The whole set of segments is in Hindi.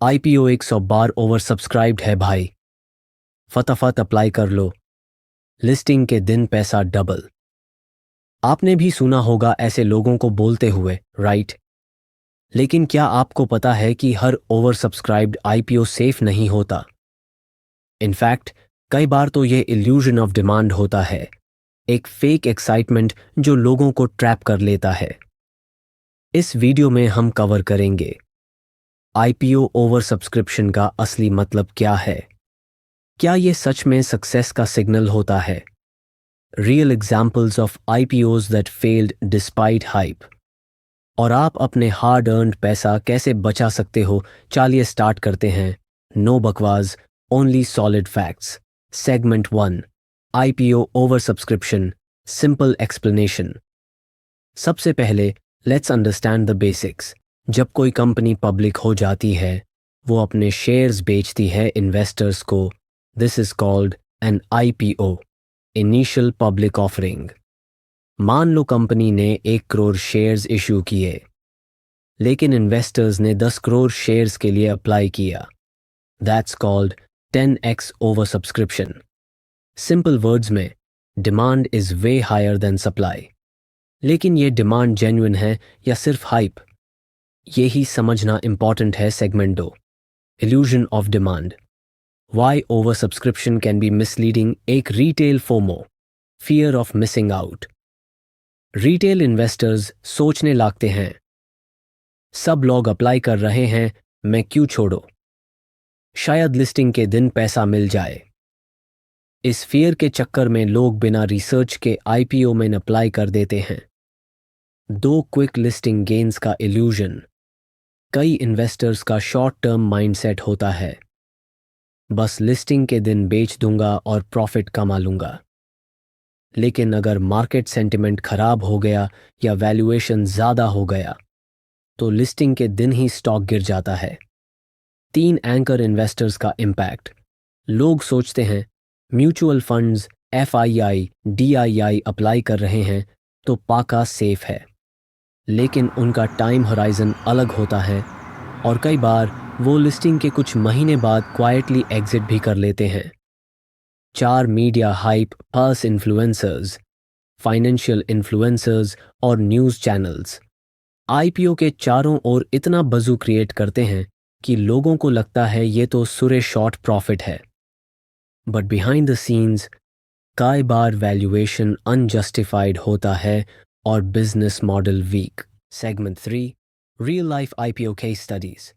आईपीओ 100 बार ओवर सब्सक्राइब्ड है भाई। फटाफट अप्लाई कर लो। लिस्टिंग के दिन पैसा डबल। आपने भी सुना होगा ऐसे लोगों को बोलते हुए, राइट? लेकिन क्या आपको पता है कि हर ओवर सब्सक्राइब्ड आईपीओ सेफ नहीं होता? इनफैक्ट कई बार तो ये इल्यूजन ऑफ डिमांड होता है, एक फेक एक्साइटमेंट जो लोगों को ट्रैप कर लेता है। इस वीडियो में हम कवर करेंगे आईपीओ ओवर सब्सक्रिप्शन का असली मतलब क्या है, क्या ये सच में सक्सेस का सिग्नल होता है, real examples of IPOs that failed despite hype, और आप अपने हार्ड अर्न्ड पैसा कैसे बचा सकते हो। चलिए स्टार्ट करते हैं। नो बकवास, only solid facts. Segment 1, IPO over subscription, simple explanation. सबसे पहले लेट्स अंडरस्टैंड द बेसिक्स। जब कोई कंपनी पब्लिक हो जाती है, वो अपने शेयर्स बेचती है इन्वेस्टर्स को। This is called an IPO, initial public offering. मान लो कंपनी ने 1 करोड़ शेयर्स इशू किए, लेकिन इन्वेस्टर्स ने 10 करोड़ शेयर्स के लिए अप्लाई किया। That's called 10x over subscription. Simple words में, demand is way higher than supply. लेकिन ये डिमांड जेन्युइन है या सिर्फ हाइप? यही समझना इंपॉर्टेंट है। Segment 2, illusion of demand, why over subscription can be misleading. एक retail FOMO, fear of missing out. Retail investors सोचने लगते हैं, सब लोग अप्लाई कर रहे हैं, मैं क्यों छोड़ो, शायद लिस्टिंग के दिन पैसा मिल जाए। इस फियर के चक्कर में लोग बिना रिसर्च के आईपीओ में अप्लाई कर देते हैं। दो क्विक लिस्टिंग गेन्स का इल्यूजन। कई इन्वेस्टर्स का शॉर्ट टर्म माइंडसेट होता है, बस लिस्टिंग के दिन बेच दूंगा और प्रॉफिट कमा लूंगा। लेकिन अगर मार्केट सेंटिमेंट खराब हो गया या वैल्यूएशन ज़्यादा हो गया, तो लिस्टिंग के दिन ही स्टॉक गिर जाता है। 3 एंकर इन्वेस्टर्स का इम्पैक्ट। लोग सोचते हैं mutual funds, FII, DII apply कर रहे हैं तो पाका सेफ है। लेकिन उनका टाइम होराइजन अलग होता है, और कई बार वो लिस्टिंग के कुछ महीने बाद क्वाइटली एग्जिट भी कर लेते हैं। 4 media hype, pulse influencers, financial influencers और न्यूज़ चैनल्स आईपीओ के चारों ओर इतना बज़ू क्रिएट करते हैं कि लोगों को लगता है ये तो सुरे शॉर्ट प्रॉफिट है। बट बिहाइंड द सीन्स कई बार वैल्यूएशन अनजस्टिफाइड होता है और business model weak. Segment 3, real life IPO case studies.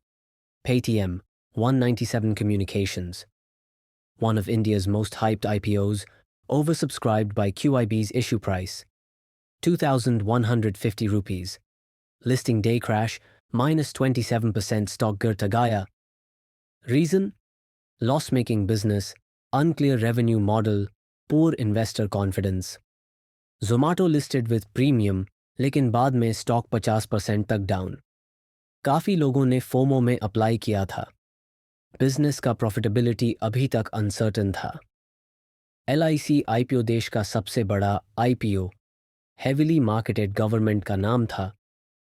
Paytm, 197 Communications, one of India's most hyped IPOs, oversubscribed by QIB's issue price, 2,150 rupees. Listing day crash, minus 27% stock गिर गया. Reason? Loss-making business, unclear revenue model, poor investor confidence. Zomato listed with premium, लेकिन बाद में स्टॉक 50% तक डाउन। काफ़ी लोगों ने फोमो में अप्लाई किया था। बिजनेस का प्रॉफिटेबिलिटी अभी तक अनसर्टन था। एलआईसी आईपीओ देश का सबसे बड़ा आईपीओ, हेविली मार्केटेड गवर्नमेंट का नाम था,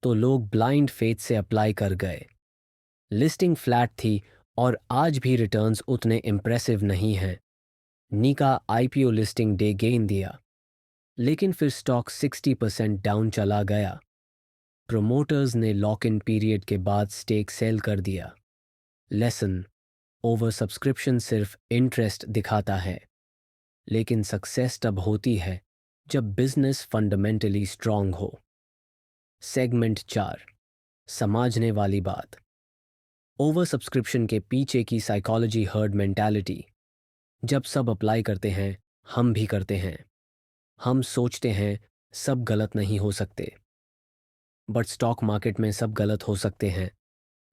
तो लोग ब्लाइंड फेथ से अप्लाई कर गए। लिस्टिंग फ्लैट थी और आज भी रिटर्न्स उतने इम्प्रेसिव नहीं हैं। नीका आईपीओ लिस्टिंग डे गेन दिया, लेकिन फिर स्टॉक 60% डाउन चला गया। प्रोमोटर्स ने लॉक इन पीरियड के बाद स्टेक सेल कर दिया। लेसन, ओवर सब्सक्रिप्शन सिर्फ इंटरेस्ट दिखाता है, लेकिन सक्सेस तब होती है जब बिजनेस फंडामेंटली स्ट्रांग हो। सेगमेंट 4, समझने वाली बात। ओवर सब्सक्रिप्शन के पीछे की साइकोलॉजी, हर्ड मेंटालिटी। जब सब अप्लाई करते हैं, हम भी करते हैं। हम सोचते हैं सब गलत नहीं हो सकते, बट स्टॉक मार्केट में सब गलत हो सकते हैं।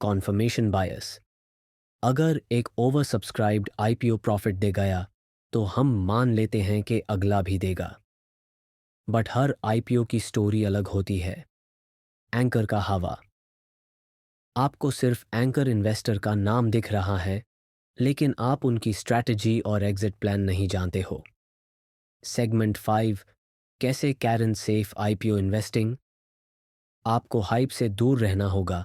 कॉन्फर्मेशन बायस। अगर एक ओवर सब्सक्राइब्ड आईपीओ प्रॉफिट दे गया, तो हम मान लेते हैं कि अगला भी देगा। बट हर आईपीओ की स्टोरी अलग होती है। एंकर का हवा। आपको सिर्फ एंकर इन्वेस्टर का नाम दिख रहा है, लेकिन आप उनकी स्ट्रैटेजी और एग्जिट प्लान नहीं जानते हो। सेगमेंट 5, कैसे कैरन सेफ आईपीओ इन्वेस्टिंग। आपको हाइप से दूर रहना होगा,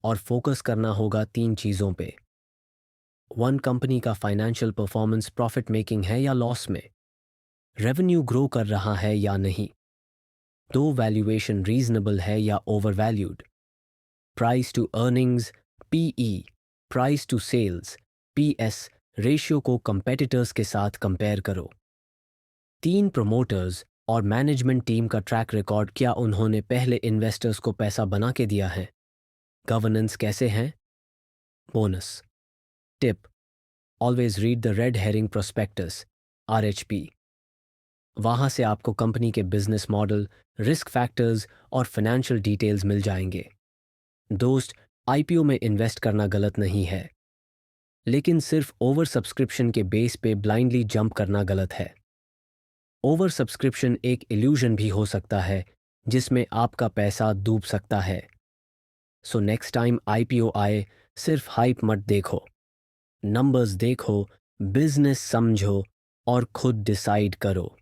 और फोकस करना होगा 3 चीज़ों पे। 1 कंपनी का फाइनेंशियल परफॉर्मेंस प्रॉफिट मेकिंग है या लॉस में, रेवेन्यू ग्रो कर रहा है या नहीं, 2 वैल्यूएशन रीजनेबल है या over valued, price to earnings PE, price to sales PS ratio को कंपेटिटर्स के साथ कंपेयर करो। 3 प्रमोटर्स और मैनेजमेंट टीम का ट्रैक रिकॉर्ड, क्या उन्होंने पहले इन्वेस्टर्स को पैसा बना के दिया है? गवर्नेंस कैसे हैं? Bonus tip, always read the red herring prospectus RHP. वहां से आपको कंपनी के बिजनेस मॉडल, रिस्क फैक्टर्स और फाइनेंशियल डिटेल्स मिल जाएंगे। दोस्त, आईपीओ में इन्वेस्ट करना गलत नहीं है, लेकिन सिर्फ ओवर सब्सक्रिप्शन के बेस पे ब्लाइंडली जंप करना गलत है। ओवर सब्सक्रिप्शन एक इल्यूजन भी हो सकता है जिसमें आपका पैसा डूब सकता है। सो नेक्स्ट टाइम आईपीओ आए, सिर्फ हाइप मत देखो, नंबर्स देखो, बिजनेस समझो और खुद डिसाइड करो।